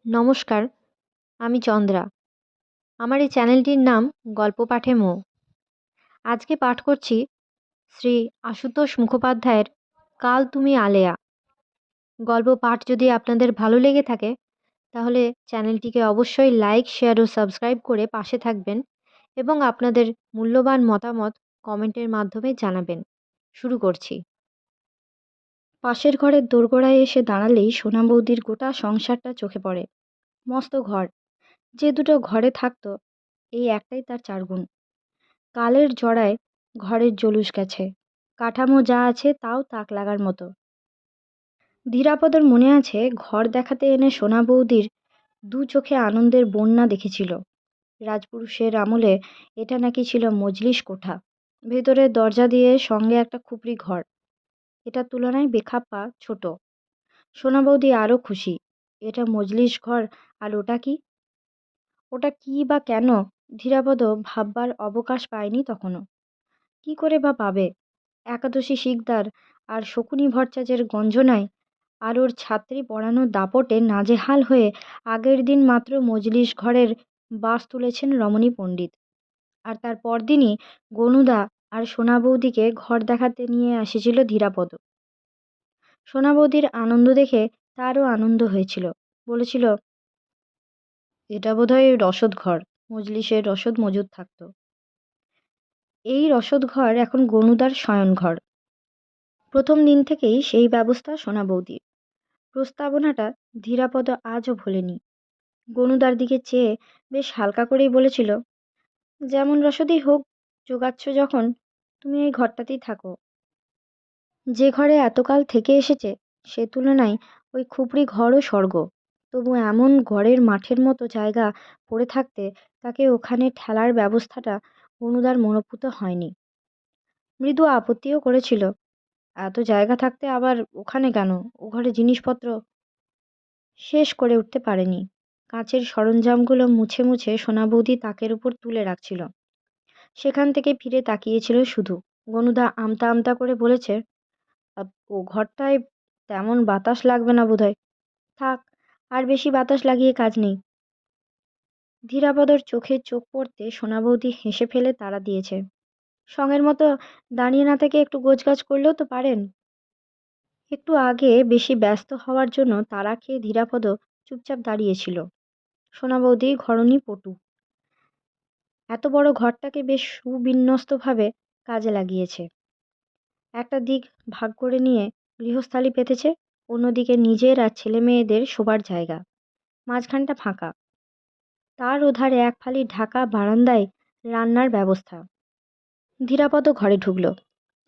নমস্কার, আমি চন্দ্রা। আমার এই চ্যানেলটির নাম গল্প পাঠে মৌ। আজকে পাঠ করছি শ্রী আশুতোষ মুখোপাধ্যায়ের কাল তুমি আলেয়া। গল্প পাঠ যদি আপনাদের ভালো লেগে থাকে তাহলে চ্যানেলটিকে অবশ্যই লাইক, শেয়ার ও সাবস্ক্রাইব করে পাশে থাকবেন এবং আপনাদের মূল্যবান মতামত কমেন্টের মাধ্যমে জানাবেন। শুরু করছি। পাশের ঘরের দোরগোড়ায় এসে দাঁড়ালেই সোনা বৌদির গোটা সংসারটা চোখে পড়ে। মস্ত ঘর, যে দুটো ঘরে থাকতো এই একটাই তার চারগুণ। কালের জড়ায় ঘরের জলুস গেছে, কাঠামো যা আছে তাও তাক লাগার মতো। ধীরাপদর মনে আছে ঘর দেখাতে এনে সোনা বৌদির দু চোখে আনন্দের বন্যা দেখেছিল। রাজপুরুষের আমলে এটা নাকি ছিল মজলিস কোঠা, ভেতরে দরজা দিয়ে সঙ্গে একটা খুপড়ি ঘর। এটার তুলনায় বেখাপ্পা ছোট। সোনা বৌদি আরও খুশি, এটা মজলিস ঘর আর ওটা কি? ওটা কি বা কেন ধীরাপদ ভাববার অবকাশ পায়নি তখনও। কি করে বা পাবে? একাদশী শিকদার আর শকুনি ভট্টাচার্যের গঞ্জনায় আর ওর ছাত্রী পড়ানোর দাপটে নাজেহাল হয়ে আগের দিন মাত্র মজলিস ঘরের বাস তুলেছেন রমণী পণ্ডিত। আর তার পরদিনই গনুদা আর সোনা বৌদিকে ঘর দেখাতে নিয়ে এসেছিল ধীরাপদ। সোনা বৌদির আনন্দ দেখে তারও আনন্দ হয়েছিল। বলেছিল, এটা বোধহয় রসদ ঘর, মজলিসের রসদ মজুদ থাকতো। এই রসদ ঘর এখন গনুদার শয়নঘর। প্রথম দিন থেকেই সেই ব্যবস্থা সোনা বৌদির। প্রস্তাবনাটা ধীরাপদ আজও ভোলেনি। গনুদার দিকে চেয়ে বেশ হালকা করেই বলেছিল, যেমন রসদই হোক, জোগাচ্ছ যখন, তুমি এই ঘরটাতেই থাকো। যে ঘরে এতকাল থেকে এসেছে সে তুলনায় ওই খুপড়ি ঘরও স্বর্গ। তবু এমন ঘরের মাঠের মতো জায়গা পড়ে থাকতে তাকে ওখানে ঠেলার ব্যবস্থাটা গনুদার মনোপুত হয়নি। মৃদু আপত্তিও করেছিল, এত জায়গা থাকতে আবার ওখানে কেন, ও ঘরে জিনিসপত্র। শেষ করে উঠতে পারেনি। কাঁচের সরঞ্জামগুলো মুছে মুছে সোনা বৌদি তাকের উপর তুলে রাখছিল। সেখান থেকে ফিরে তাকিয়েছিল শুধু। গনুদা আমতা আমতা করে বলেছে, ও ঘরটায় তেমন বাতাস লাগবে না বোধহয়। থাক, আর বেশি বাতাস লাগিয়ে কাজ নেই। ধীরাপদর চোখে চোখ পড়তে সোনা বৌদি হেসে ফেলে তাড়া দিয়েছে, সঙ্গের মতো দাঁড়িয়ে না থেকে একটু গোছগাছ করলেও তো পারেন। একটু আগে বেশি ব্যস্ত হওয়ার জন্য তাড়া খেয়ে ধীরাপদ চুপচাপ দাঁড়িয়েছিল। সোনা বৌদি ঘরণী পটু। এত বড় ঘরটাকে বেশ সুবিন্যস্তভাবে কাজে লাগিয়েছে। একটা দিক ভাগ করে নিয়ে গৃহস্থালি পেতেছে, অন্যদিকে নিজের আর ছেলে মেয়েদের শোবার জায়গা। মাঝখানটা ফাঁকা। তার ওধারে এক ফালি ঢাকা বারান্দায় রান্নার ব্যবস্থা। ধীরাপদ ঘরে ঢুকল।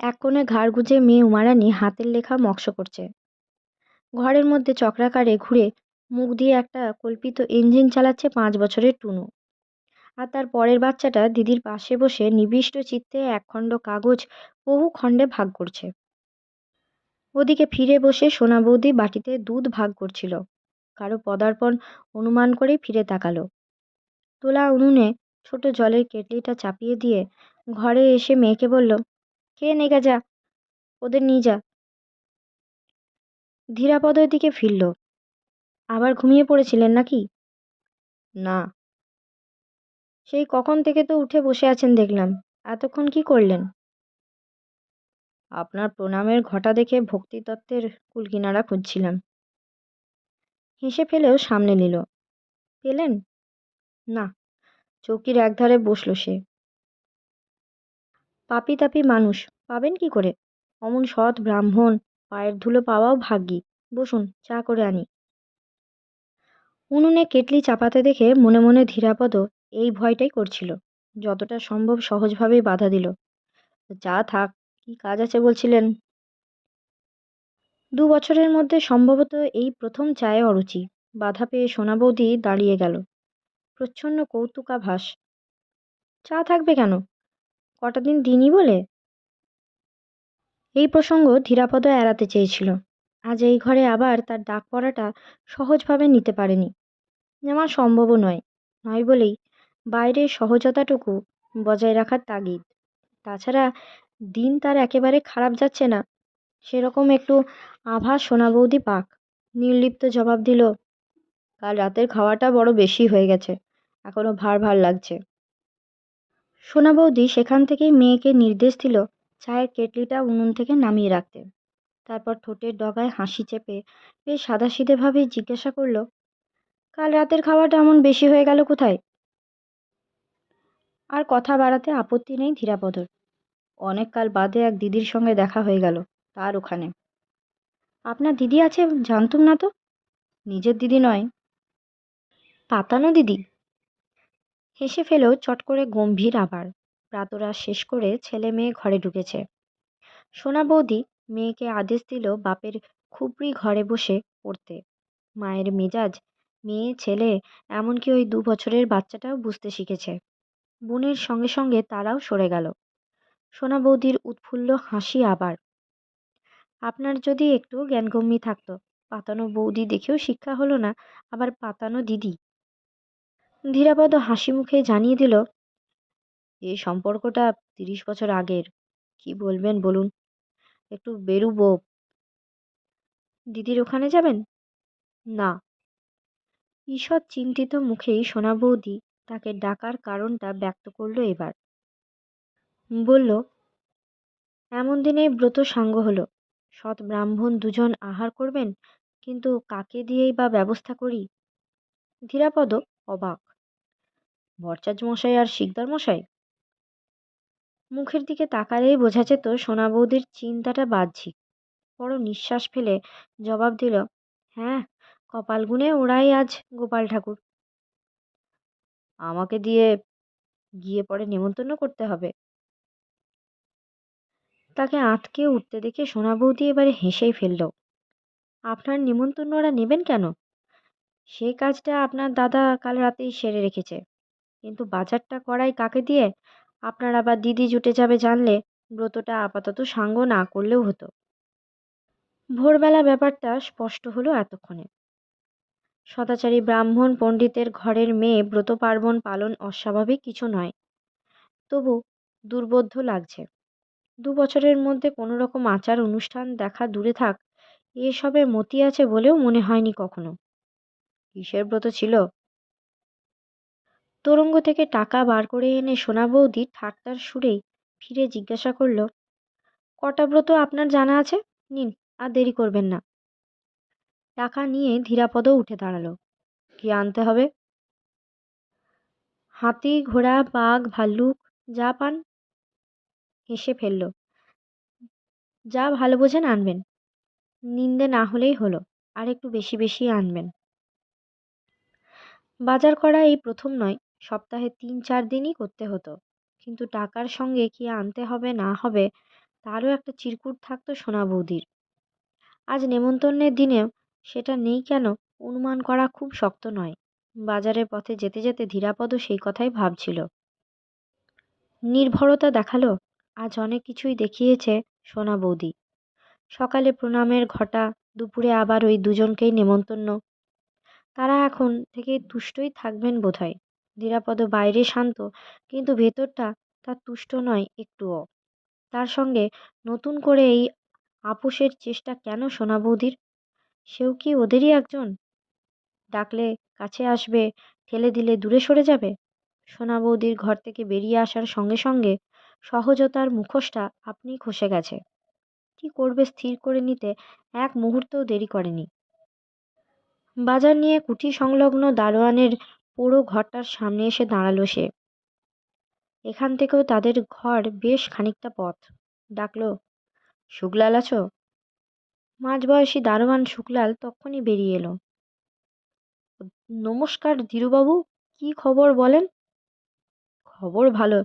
এক কোণে ঘাড় গুজে মেয়ে উমারানি হাতের লেখা মক্স করছে। ঘরের মধ্যে চক্রাকারে ঘুরে মুখ দিয়ে একটা কল্পিত ইঞ্জিন চালাচ্ছে 5 বছরের টুনু। আর তার পরের বাচ্চাটা দিদির পাশে বসে নিবিষ্ট চিত্তে একখণ্ড কাগজ বহু খণ্ডে ভাগ করছে। ওদিকে ফিরে বসে সোনা বৌদি বাটিতে দুধ ভাগ করছিল। কারো পদার্পণ অনুমান করে ফিরে তাকালো। তোলা উনুনে ছোট জলের কেটলিটা চাপিয়ে দিয়ে ঘরে এসে মেয়েকে বলল, খেয়ে নেগা যা, ওদের নিয়ে যা। ধীরাপদের দিকে ফিরল। আবার ঘুমিয়ে পড়েছিলেন নাকি? না, সেই কখন থেকে তো উঠে বসে আছেন দেখলাম। এতক্ষণ কি করলেন? আপনার প্রণামের ঘটা দেখে ভক্তিতত্ত্বের কুলকিনারা খুঁজছিলাম। হেসে ফেলেও সামনে নিল। পেলেন? না। চৌকির একধারে বসল সে। পাপী তাপী মানুষ, পাবেন কি করে? অমন সৎ ব্রাহ্মণ পায়ের ধুলো পাওয়াও ভাগ্যি। বসুন, চা করে আনি। উনুনে কেটলি চাপাতে দেখে মনে মনে ধীরাপদ এই ভয়টাই করছিল। যতটা সম্ভব সহজভাবেই বাধা দিল, যা থাক, কি কাজ আছে বলছিলেন? 2 বছরের মধ্যে সম্ভবত এই প্রথম চায়ে অরুচি। বাধা পেয়ে সোনা বৌদি দাঁড়িয়ে গেল, প্রচ্ছন্ন কৌতুকাভাস। চা থাকবে কেন? কটা দিন দিনই বলে। এই প্রসঙ্গ ধীরাপদ এড়াতে চেয়েছিল। আজ এই ঘরে আবার তার ডাক পড়াটা সহজভাবে নিতে পারেনি। নেওয়া সম্ভবও নয়। নয় বলেই বাইরের সহজতাটুকু বজায় রাখার তাগিদ। তাছাড়া দিন তার একেবারে খারাপ যাচ্ছে না, সেরকম একটু আভাস সোনা বৌদি পাক। নির্লিপ্ত জবাব দিল, কাল রাতের খাওয়াটা বড় বেশি হয়ে গেছে, এখনো ভার ভার লাগছে। সোনা বৌদি সেখান থেকেই মেয়েকে নির্দেশ দিল চায়ের কেটলিটা উনুন থেকে নামিয়ে রাখতে। তারপর ঠোঁটের ডগায় হাসি চেপে বেশ সাদাসিধেভাবে জিজ্ঞাসা করলো, কাল রাতের খাওয়াটা এমন বেশি হয়ে গেল কোথায়? আর কথা বাড়াতে আপত্তি নেই ধীরাপদর। অনেক কাল বাদে এক দিদির সঙ্গে দেখা হয়ে গেল তার ওখানে। আপনার দিদি আছে জানতুম না তো। নিজের দিদি নয়, পাতানো দিদি। হেসে ফেলেও চট করে গম্ভীর আবার। প্রাতরাশ শেষ করে ছেলে মেয়ে ঘরে ঢুকেছে। সোনা বৌদি মেয়েকে আদেশ দিল বাপের খুপড়ি ঘরে বসে পড়তে। মায়ের মেজাজ, মেয়ে ছেলে, এমনকি ওই 2 বছরের বাচ্চাটাও বুঝতে শিখেছে। বোনের সঙ্গে সঙ্গে তারাও সরে গেল। সোনা বৌদির উৎফুল্ল হাসি আবার। আপনার যদি একটু জ্ঞানগম্যি থাকতো, পাতানো বৌদি দেখেও শিক্ষা হলো না, আবার পাতানো দিদি। ধীরাপদ হাসি মুখে জানিয়ে দিল, এই সম্পর্কটা 30 বছর আগের। কি বলবেন বলুন, একটু বেরুবো। দিদির ওখানে যাবেন? না। ঈষৎ চিন্তিত মুখেই সোনা বৌদি তাকে ডাকার কারণটা ব্যক্ত করলো এবার। বলল, এমন দিনে ব্রত সাঙ্গ হলো, সৎ ব্রাহ্মণ দুজন আহার করবেন, কিন্তু কাকে দিয়েই বা ব্যবস্থা করি? ধীরাপদ অবাক। ভট্টাচ মশাই আর শিকদার মশাই? মুখের দিকে তাকালেই বোঝা যেত সোনা বৌদির চিন্তাটা বাহ্যিক। বড় নিঃশ্বাস ফেলে জবাব দিল, হ্যাঁ, কপাল গুনে ওরাই আজ গোপাল ঠাকুর। আমাকে দিয়ে গিয়ে পরে নেমন্তন্ন করতে হবে? তাকে আঁতকে উঠতে দেখে সোনা বৌদি এবারে হেসেই ফেলল। আপনার নিমন্ত্রণ ওরা নেবেন কেন? সেই কাজটা আপনার দাদা কাল রাতেই সেরে রেখেছে। কিন্তু বাজারটা করাই কাকে দিয়ে? আপনার আবার দিদি জুটে যাবে জানলে ব্রতটা আপাতত সাঙ্গ না করলেও হতো। ভোরবেলা ব্যাপারটা স্পষ্ট হলো এতক্ষণে। সদাচারী ব্রাহ্মণ পণ্ডিতের ঘরের মেয়ে ব্রত পার্বণ পালন অস্বাভাবিক কিছু নয়, তবু দুর্বোধ্য লাগছে। 2 বছরের মধ্যে কোনো রকম আচার অনুষ্ঠান দেখা দূরে থাক, এসবে মতি আছে বলেও মনে হয়নি কখনো। কিসের ব্রত ছিল? তোরঙ্গ থেকে টাকা বার করে এনে সোনা বৌদি ঠাট্টার সুরেই ফিরে জিজ্ঞাসা করল, কটা ব্রত আপনার জানা আছে? নিন, আর দেরি করবেন না। টাকা নিয়ে ধীরাপদ উঠে দাঁড়ালো। কি আনতে হবে? হাতি, ঘোড়া, বাঘ, ভাল্লুক, যা পান। হেসে ফেলল, যা ভালো বোঝেন আনবেন। নিন্দে না হলেই হলো, আর একটু বেশি বেশি আনবেন। বাজার করা এই প্রথম নয়, সপ্তাহে 3-4 দিনই করতে হতো। কিন্তু টাকার সঙ্গে কি আনতে হবে না হবে তারও একটা চিরকুট থাকতো সোনা বৌদির। আজ নেমন্তন্নের দিনেও সেটা নেই কেন অনুমান করা খুব শক্ত নয়। বাজারের পথে যেতে যেতে ধীরাপদ সেই কথাই ভাবছিল। নির্ভরতা দেখালো, আজ অনেক কিছুই দেখিয়েছে সোনা বৌদি। সকালে প্রণামের ঘটা, দুপুরে আবার ওই দুজনকেই নেমন্তন্ন। তারা এখন থেকে তুষ্টই থাকবেন বোধহয়। ধীরাপদ বাইরে শান্ত, কিন্তু ভেতরটা তার তুষ্ট নয় একটুও। তার সঙ্গে নতুন করে এই আপোষের চেষ্টা কেন সোনা বৌদির? সেও কি ওদেরই একজন? ডাকলে কাছে আসবে, ঠেলে দিলে দূরে সরে যাবে। সোনা বৌদির ঘর থেকে বেরিয়ে আসার সঙ্গে সঙ্গে সহজতার মুখোশটা আপনি খসে গেছে। কি করবে স্থির করে নিতে এক মুহূর্তও দেরি করেনি। বাজার নিয়ে কুঠি সংলগ্ন দারোয়ানের পুরো ঘরটার সামনে এসে দাঁড়ালো সে। এখান থেকেও তাদের ঘর বেশ খানিকটা পথ। ডাকলো, শুকলাল আছো? মাঝবয়সী দারোয়ান শুকলাল তক্ষুনি বেরিয়ে এলো। নমস্কার ধীরুবাবু, কি খবর বলেন? খবর ভালো।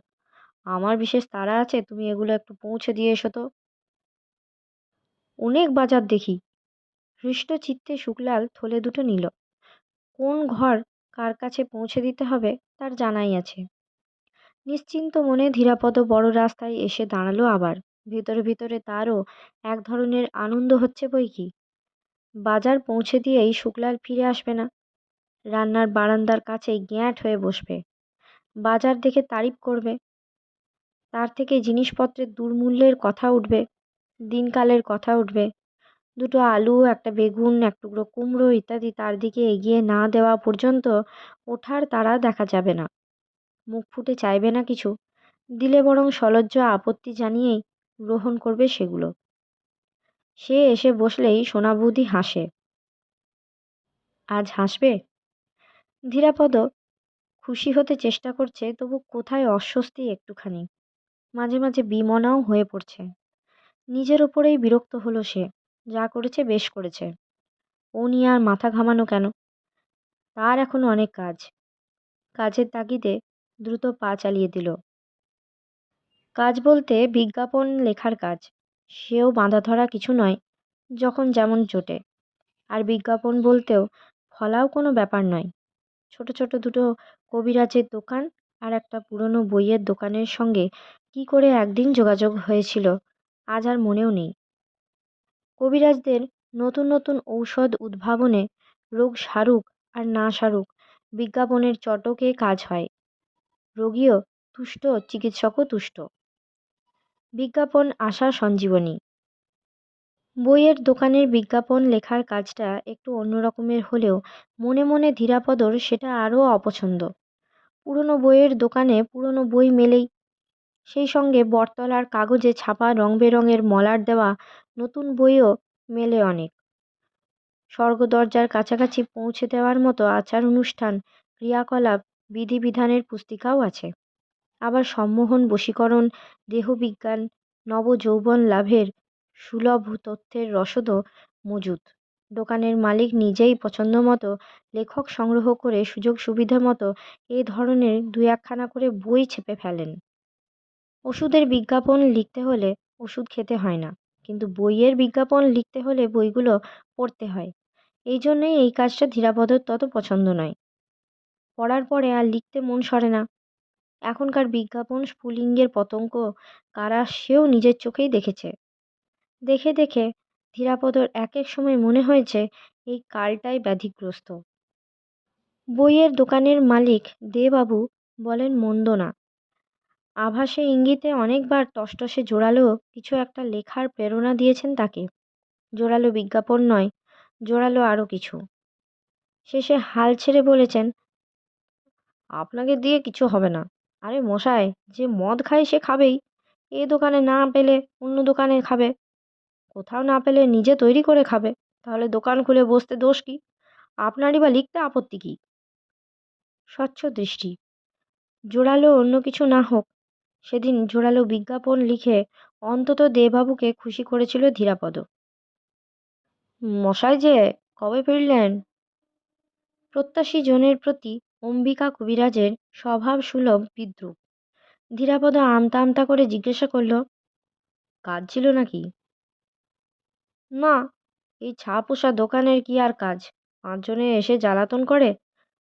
আমার বিশেষ তাড়া আছে, তুমি এগুলো একটু পৌঁছে দিয়ে এসো তো। অনেক বাজার দেখি। হৃষ্ট চিত্তে শুকলাল থলে দুটো নিল। কোন ঘর কার কাছে পৌঁছে দিতে হবে তার জানাই আছে। নিশ্চিন্ত মনে ধীরাপদ বড় রাস্তায় এসে দাঁড়ালো আবার। ভিতরে ভিতরে তারও এক ধরনের আনন্দ হচ্ছে বই কি। বাজার পৌঁছে দিয়েই শুকলাল ফিরে আসবে না, রান্নার বারান্দার কাছেই গ্যাঁট হয়ে বসবে। বাজার দেখে তারিফ করবে, তার থেকে জিনিসপত্রের দুর্মূল্যের কথা উঠবে, দিনকালের কথা উঠবে। দুটো আলু, একটা বেগুন, এক টুকরো কুমড়ো ইত্যাদি তার দিকে এগিয়ে না দেওয়া পর্যন্ত ওঠার তাড়া দেখা যাবে না। মুখ ফুটে চাইবে না কিছু, দিলে বরং সলজ্জ আপত্তি জানিয়েই গ্রহণ করবে সেগুলো। সে এসে বসলেই সোনা বৌদি হাসে। আজ হাসবে? ধীরাপদ খুশি হতে চেষ্টা করছে, তবু কোথায় অস্বস্তি একটুখানি, মাঝে মাঝে বিমনাও হয়ে পড়ছে। নিজের ওপরেই বিরক্ত হলো সে। যা করেছে বেশ করেছে, ও নিয়ে আর মাথা ঘামানো কেন? তার এখনো অনেক কাজ। কাজের তাগিদে দ্রুত পা চালিয়ে দিল। কাজ বলতে বিজ্ঞাপন লেখার কাজ। সেও বাঁধা ধরা কিছু নয়, যখন যেমন জোটে। আর বিজ্ঞাপন বলতেও ফলাও কোনো ব্যাপার নয়। ছোট ছোট দুটো কবিরাজের দোকান আর একটা পুরনো বইয়ের দোকানের সঙ্গে কি করে একদিন যোগাযোগ হয়েছিল আজ আর মনেও নেই। কবিরাজদের নতুন নতুন ঔষধ উদ্ভাবনে রোগ সারুক আর না সারুক, বিজ্ঞাপনের চটকে কাজ হয়। রোগীও তুষ্ট, চিকিৎসকও তুষ্ট। বিজ্ঞাপন আশার সঞ্জীবনী। বইয়ের দোকানের বিজ্ঞাপন লেখার কাজটা একটু অন্য রকমের হলেও মনে মনে ধীরাপদর সেটা আরও অপছন্দ। পুরনো বইয়ের দোকানে পুরনো বই মেলেই, সেই সঙ্গে বটতলার কাগজে ছাপা রং বেরঙের মলাট দেওয়া নতুন বইও মেলে অনেক। স্বর্গদরজার কাছাকাছি পৌঁছে দেওয়ার মতো আচার অনুষ্ঠান, ক্রিয়াকলাপ, বিধিবিধানের পুস্তিকাও আছে। আবার সম্মোহন, বশীকরণ, দেহবিজ্ঞান, নবযৌবন লাভের সুলভ তথ্যের রসদও মজুদ। দোকানের মালিক নিজেই পছন্দমতো লেখক সংগ্রহ করে সুযোগ সুবিধা মতো এ ধরনের দু একখানা করে বই ছেপে ফেলেন। ওষুধের বিজ্ঞাপন লিখতে হলে ওষুধ খেতে হয় না, কিন্তু বইয়ের বিজ্ঞাপন লিখতে হলে বইগুলো পড়তে হয়। এই জন্যই এই কাজটা ধীরাপদর তত পছন্দ নয়। পড়ার পরে আর লিখতে মন সরে না। এখনকার বিজ্ঞাপন স্ফুলিঙ্গের পতঙ্গ কারা সেও নিজের চোখেই দেখেছে। দেখে দেখে ধীরাপদর এক এক সময় মনে হয়েছে এই কালটাই ব্যাধিগ্রস্ত। বইয়ের দোকানের মালিক দেবাবু বলেন মন্দ না। আভাসে ইঙ্গিতে অনেকবার টসটসে জোরালো কিছু একটা লেখার প্রেরণা দিয়েছেন তাকে। জোরালো বিজ্ঞাপন নয়, জোরালো আরও কিছু। শেষে হাল ছেড়ে বলেছেন, আপনাকে দিয়ে কিছু হবে না। আরে মশাই, যে মদ খায় সে খাবেই। এ দোকানে না পেলে অন্য দোকানে খাবে, কোথাও না পেলে নিজে তৈরি করে খাবে। তাহলে দোকান খুলে বসতে দোষ কি? আপনারই বা লিখতে আপত্তি কি? স্বচ্ছ দৃষ্টি। জোরালো অন্য কিছু না হোক, সেদিন জোরালো বিজ্ঞাপন লিখে অন্তত দেবাবুকে খুশি করেছিল ধীরাপদ। মশাই যে কবে ফিরলেন? প্রত্যাশী জনের প্রতি অম্বিকা কবিরাজের স্বভাবসুলভ বিদ্রুপ। ধীরাপদ আমতা আমতা করে জিজ্ঞাসা করল, কাজ ছিল নাকি? না, এই ছা পোষা দোকানের কি আর কাজ? পাঁচজনে এসে জ্বালাতন করে,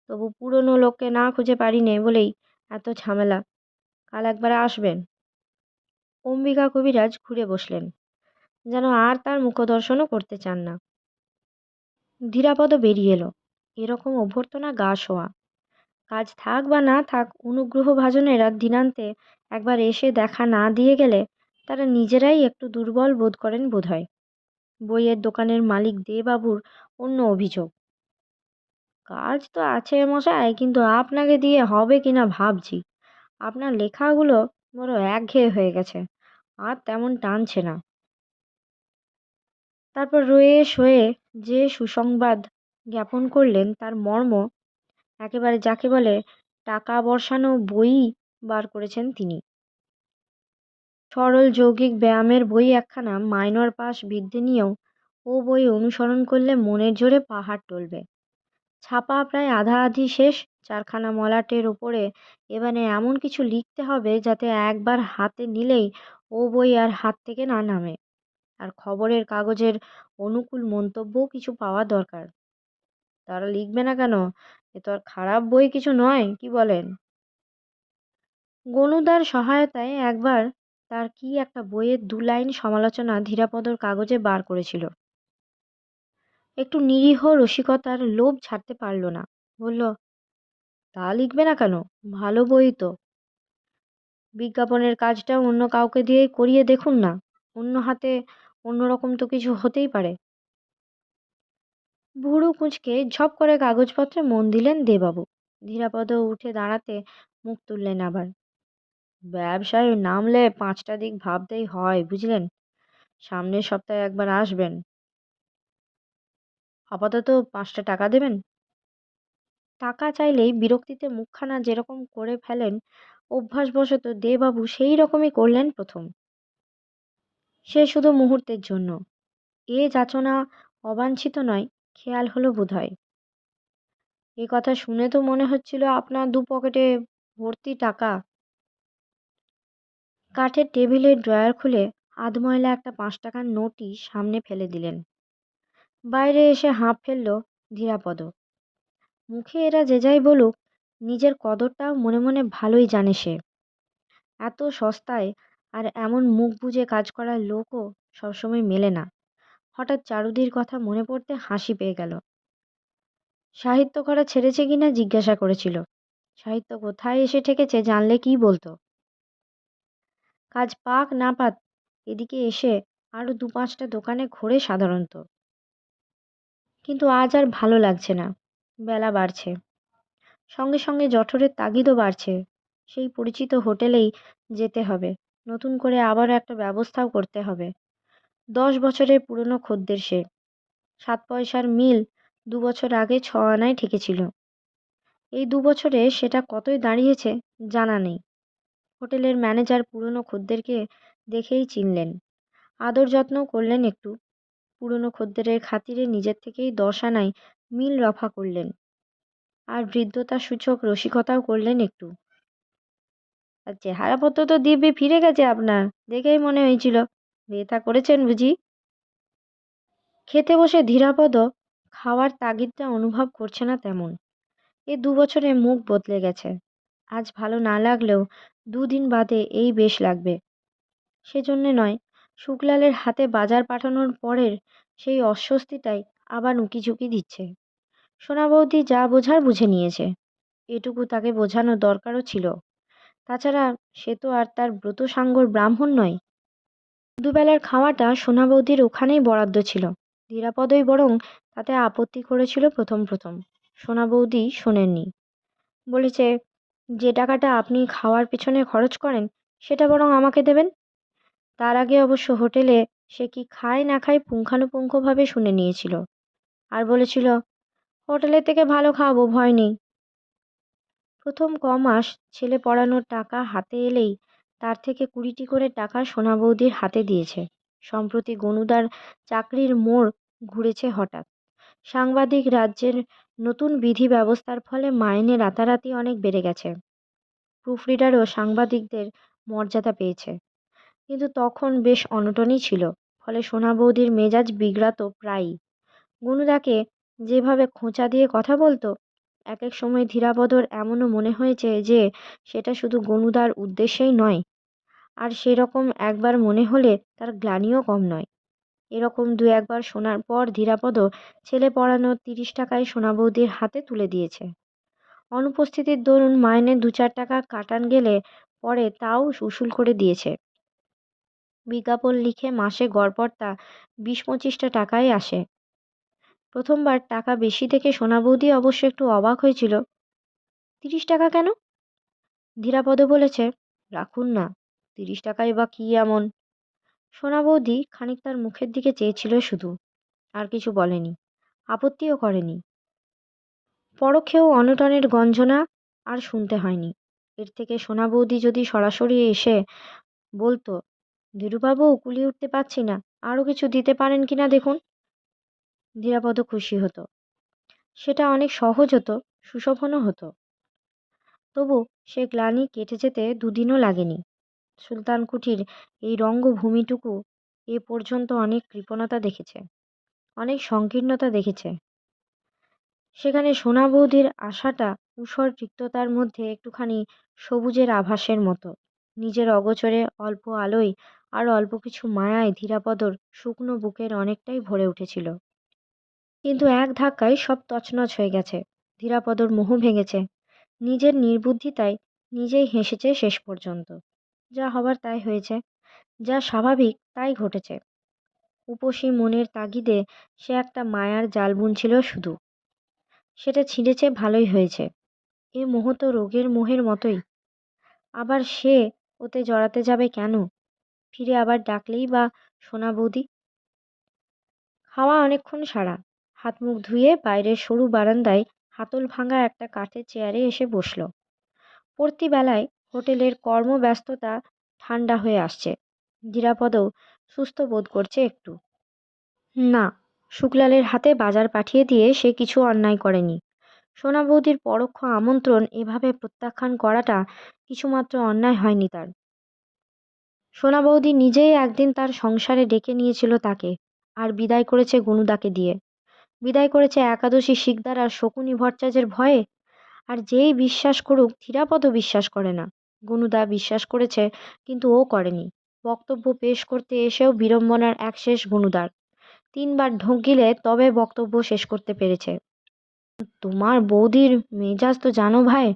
তবু পুরনো লোককে না খুঁজে পারি নে বলেই এত ঝামেলা। কাল একবার আসবেন। অম্বিকা কবিরাজ ঘুরে বসলেন, যেন আর তার মুখদর্শনও করতে চান না। ধীরাপদ বেরিয়ে এলো। এরকম অভ্যর্থনা গা শোয়া। কাজ থাক বা না থাক, অনুগ্রহভাজনেরা দিনান্তে একবার এসে দেখা না দিয়ে গেলে তারা নিজেরাই একটু দুর্বল বোধ করেন বোধহয়। বইয়ের দোকানের মালিক দেবাবুর অন্য অভিযোগ, কাজ তো আছে মশাই, কিন্তু আপনাকে দিয়ে হবে কিনা ভাবছি। আপনার লেখাগুলো বড় একঘেয়ে হয়ে গেছে, আর তেমন টানছে না। তারপর রয়ে সয়ে যে সুসংবাদ জ্ঞাপন করলেন তার মর্ম একেবারে যাকে বলে টাকা বর্ষানো বইই বার করেছেন তিনি। সরল যৌগিক ব্যায়ামের বই একখানা মাইনর পাস বিদ্যে নিয়েও ও বই অনুসরণ করলে মনের জোরে পাহাড় টলবে। ছাপা প্রায় আধা আধি শেষ। চারখানা মলাটের ওপরে এবারে এমন কিছু লিখতে হবে যাতে একবার হাতে নিলেই ও বই আর হাত থেকে না নামে। আর খবরের কাগজের অনুকূল মন্তব্যও কিছু পাওয়া দরকার। তারা লিখবে না কেন? এ তো আর খারাপ বই কিছু নয়, কি বলেন? গনুদার সহায়তায় একবার তার কি একটা বইয়ের দু লাইন সমালোচনা ধীরাপদর কাগজে বার করেছিল। একটু নিরীহ রসিকতার লোভ ছাড়তে পারল না। বলল, তা লিখবে না কেন? ভালো বই তো। বিজ্ঞাপনের কাজটা অন্য কাউকে দিয়েই করিয়ে দেখুন না। অন্য হাতে অন্যরকম তো কিছু হতেই পারে। ভুরু কুঁচকে ঝপ করে কাগজপত্রে মন দিলেন দেবাবু। ধীরাপদ উঠে দাঁড়াতে মুখ তুললেন আবার। ব্যবসায় নামলে পাঁচটা দিক ভাবতেই হয়, বুঝলেন? সামনের সপ্তাহে একবার আসবেন। আপাতত 5টা টাকা দেবেন। টাকা চাইলেই বিরক্তিতে মুখখানা যেরকম করে ফেলেন, অভ্যাসবশত দেবাবু সেই রকমই করলেন প্রথম। সে শুধু মুহূর্তের জন্য। এ যাচনা অবাঞ্ছিত নয়, খেয়াল হলো বোধহয়। এ কথা শুনে তো মনে হচ্ছিল আপনার দু পকেটে ভর্তি টাকা। কাঠের টেবিলের ড্রয়ার খুলে আধময়লা একটা 5 টাকার নোটই সামনে ফেলে দিলেন। বাইরে এসে হাঁপ ফেলল ধীরাপদ। মুখে এরা যে যাই বলুক, নিজের কদরটাও মনে মনে ভালোই জানে সে। এত সস্তায় আর এমন মুখ বুজে কাজ করার লোকও সবসময় মেলে না। হঠাৎ চারুদির কথা মনে পড়তে হাসি পেয়ে গেল। সাহিত্য করা ছেড়েছে কিনা জিজ্ঞাসা করেছিল। সাহিত্য কোথায় এসে ঠেকেছে জানলে কি বলতো। কাজ পাক না পাক এদিকে এসে আরো 2-5টা দোকানে ঘোরে সাধারণত। কিন্তু আজ আর ভালো লাগছে না। বেলা বাড়ছে, সঙ্গে সঙ্গে জঠরের তাগিদও বাড়ছে। সেই পরিচিত হোটেলেই যেতে হবে, নতুন করে আবার একটা ব্যবস্থাও করতে হবে। 10 বছরের পুরনো খদ্দের সে। 7 পয়সার মিল 2 বছর আগে 6 আনায় ঠেকেছিল। এই 2 বছরে সেটা কতই দাঁড়িয়েছে জানা নেই। হোটেলের ম্যানেজার পুরনো খদ্দেরকে দেখেই চিনলেন, আদর যত্নও করলেন একটু। পুরনো খদ্দেরের খাতিরে নিজের থেকেই 10 আনায় মিল রফা করলেন, আর বৃদ্ধতা সূচক রসিকতাও করলেন একটু। আর চেহারাপত্র তো দিব্যি ফিরে গেছে আপনার, দেখেই মনে হয়েছিল। বৃথা করেছেন বুঝি? খেতে বসে ধীরাপদ খাওয়ার তাগিদটা অনুভব করছে না তেমন। এ 2 বছরে মুখ বদলে গেছে। আজ ভালো না লাগলেও 2 দিন বাদে এই বেশ লাগবে। সেজন্যে নয়, শুকলালের হাতে বাজার পাঠানোর পরের সেই অস্বস্তিটাই আবার উঁকিঝুঁকি দিচ্ছে। সোনা বৌদি যা বোঝার বুঝে নিয়েছে, এটুকু তাকে বোঝানো দরকারও ছিল। তাছাড়া সে তো আর তার ব্রতসাঙ্গর ব্রাহ্মণ নয়। দুবেলার খাওয়াটা সোনা বৌদির ওখানেই বরাদ্দ ছিল। নিরাপদই বরং তাতে আপত্তি করেছিল প্রথম প্রথম। সোনা বৌদি শোনেননি। বলেছে, যে টাকাটা আপনি খাওয়ার পেছনে খরচ করেন সেটা বরং আমাকে দেবেন। তার আগে অবশ্য হোটেলে সে কি খায় না খায় পুঙ্খানুপুঙ্খভাবে শুনে নিয়েছিল। আর বলেছিল, হোটেলের থেকে ভালো খাওয়াবো, ভয় নেই। প্রথম কমাস ছেলে পড়ানোর টাকা হাতে এলেই তার থেকে 20টি করে টাকা সোনা বৌদির হাতে দিয়েছে। সম্প্রতি গনুদার চাকরির মোড় ঘুরেছে হঠাৎ। সাংবাদিক রাজ্যের নতুন বিধি ব্যবস্থার ফলে মাইনে রাতারাতি অনেক বেড়ে গেছে। প্রুফরিডারও সাংবাদিকদের মর্যাদা পেয়েছে। কিন্তু তখন বেশ অনটনই ছিল, ফলে সোনা বৌদির মেজাজ বিগড়াতো প্রায়ই। গনুদাকে যেভাবে খোঁচা দিয়ে কথা বলতো, এক এক সময় ধীরাপদর এমনও মনে হয়েছে যে সেটা শুধু গনুদার উদ্দেশ্যেই নয়, আর সেরকম একবার মনে হলে তার গ্লানিও কম নয়। এরকম 2-1বার শোনার পর ধীরাপদ ছেলে পড়ানোর 30 টাকায় সোনা বৌদির হাতে তুলে দিয়েছে। অনুপস্থিতির দরুন মাইনে 2-4 টাকা কাটান গেলে পরে তাও উসুল করে দিয়েছে। বিজ্ঞাপন লিখে মাসে গড়পড় তা 20-25টা টাকাই আসে। প্রথমবার টাকা বেশি দেখে সোনা বৌদি অবশ্য একটু অবাক হয়েছিল। 30 টাকা কেন? ধীরাপদ বলেছে, রাখুন না, 30 টাকাই বা কি এমন। সোনা বৌদি খানিক তার মুখের দিকে চেয়েছিল শুধু, আর কিছু বলেনি, আপত্তিও করেনি। পরোক্ষেও অনটনের গঞ্জনা আর শুনতে হয়নি। এর থেকে সোনা বৌদি যদি সরাসরি এসে বলতো, ধীরুবাবু কুলিয়ে উঠতে পারছি না, আরও কিছু দিতে পারেন কিনা দেখুন, ধীরাপদ খুশি হতো। সেটা অনেক সহজ হতো, সুশোভনও হতো। তবু সে গ্লানি কেটে যেতে 2 দিনও লাগেনি। সুলতান কুঠির এই রঙ্গভূমিটুকু এ পর্যন্ত অনেক কৃপণতা দেখেছে, অনেক সংকীর্ণতা দেখেছে। সেখানে সোনা বৌদির আশাটা ঊষর রিক্ততার মধ্যে একটুখানি সবুজের আভাসের মতো। নিজের অগোচরে অল্প আলোয় আর অল্প কিছু মায়ায় ধীরাপদর শুকনো বুকের অনেকটাই ভরে উঠেছিল। কিন্তু এক ধাক্কায় সব তছনছ হয়ে গেছে। ধীরাপদর মোহ ভেঙেছে। নিজের নির্বুদ্ধিতায় নিজেই হেসেছে শেষ পর্যন্ত। যা হবার তাই হয়েছে, যা স্বাভাবিক তাই ঘটেছে। উপসী মনের তাগিদে সে একটা মায়ার জাল বুনছিল শুধু। সেটা ছিঁড়েছে, ভালোই হয়েছে। এ মোহ তো রোগের মোহের মতোই। আবার সে ওতে জড়াতে যাবে কেন? ফিরে আবার ডাকলেই বা সোনা বৌদি। খাওয়া অনেকক্ষণ সারা। হাত মুখ ধুয়ে বাইরের সরু বারান্দায় হাতল ভাঙা একটা কাঠের চেয়ারে এসে বসল। পড়তি বেলায় হোটেলের কর্মব্যস্ততা ঠান্ডা হয়ে আসছে। ধীরাপদও সুস্থ বোধ করছে একটু। না, শুক্লালের হাতে বাজার পাঠিয়ে দিয়ে সে কিছু অন্যায় করেনি। সোনা বৌদির পরোক্ষ আমন্ত্রণ এভাবে প্রত্যাখ্যান করাটা কিছুমাত্র অন্যায় হয়নি তার। সোনা বৌদি নিজেই একদিন তার সংসারে ডেকে নিয়েছিল তাকে, আর বিদায় করেছে গনুদাকে দিয়ে। বিদায় করেছে একাদশী শিকদার আর শকুনি ভট্টাচার্যের ভয়ে। আর যেই বিশ্বাস করুক, ধীরাপদও বিশ্বাস করে না। গনুদা বিশ্বাস করেছে, কিন্তু ও করেনি। বক্তব্য পেশ করতে এসেও বিড়ম্বনার এক শেষ গনুদার। 3বার ঢোক গিলে তবে বক্তব্য শেষ করতে পেরেছে। তোমার বৌদির মেজাজ তো জানো ভাই,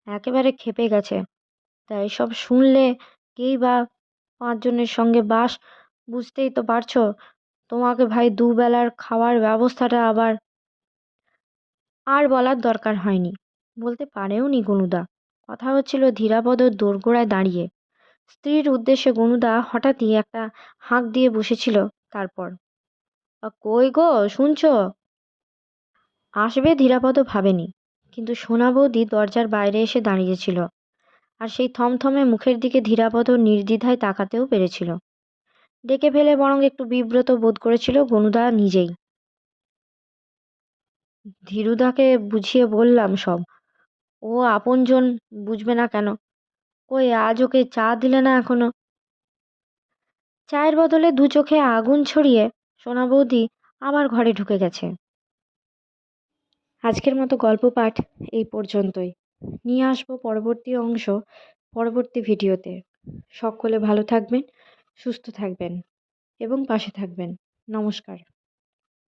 একেবারে ক্ষেপে গেছে। তাই সব শুনলে কেই বা 5 জনের সঙ্গে বাস, বুঝতেই তো পারছো। তোমাকে ভাই দুবেলার খাওয়ার ব্যবস্থাটা আবার। আর বলার দরকার হয়নি, বলতে পারেও নি গনুদা। কথা হচ্ছিল ধীরাপদর দোরগোড়ায় দাঁড়িয়ে। স্ত্রীর উদ্দেশ্যে গনুদা হঠাৎই একটা হাঁক দিয়ে বসেছিল। তারপর, কই গো, শুনছো? আসবে ধীরাপদ ভাবেনি, কিন্তু সোনা বৌদি দরজার বাইরে এসে দাঁড়িয়েছিল। আর সেই থমথমে মুখের দিকে ধীরাপদ নির্দ্বিধায় তাকাতেও পেরেছিল। ডেকে ফেলে বরং একটু বিব্রত বোধ করেছিল গনুদা নিজেই। ধীরুদাকে বুঝিয়ে বললাম সব। ও আপনজন, বুঝবে না কেন? কই আজ ওকে চা দিলে না এখনো? চায়ের বদলে 2 চোখে আগুন ছড়িয়ে সোনা বৌদি আবার ঘরে ঢুকে গেছে। আজকের মতো গল্প পাঠ এই পর্যন্তই। নিয়ে আসবো পরবর্তী অংশ পরবর্তী ভিডিওতে। সকলে ভালো থাকবেন, সুস্থ থাকবেন এবং পাশে থাকবেন। নমস্কার।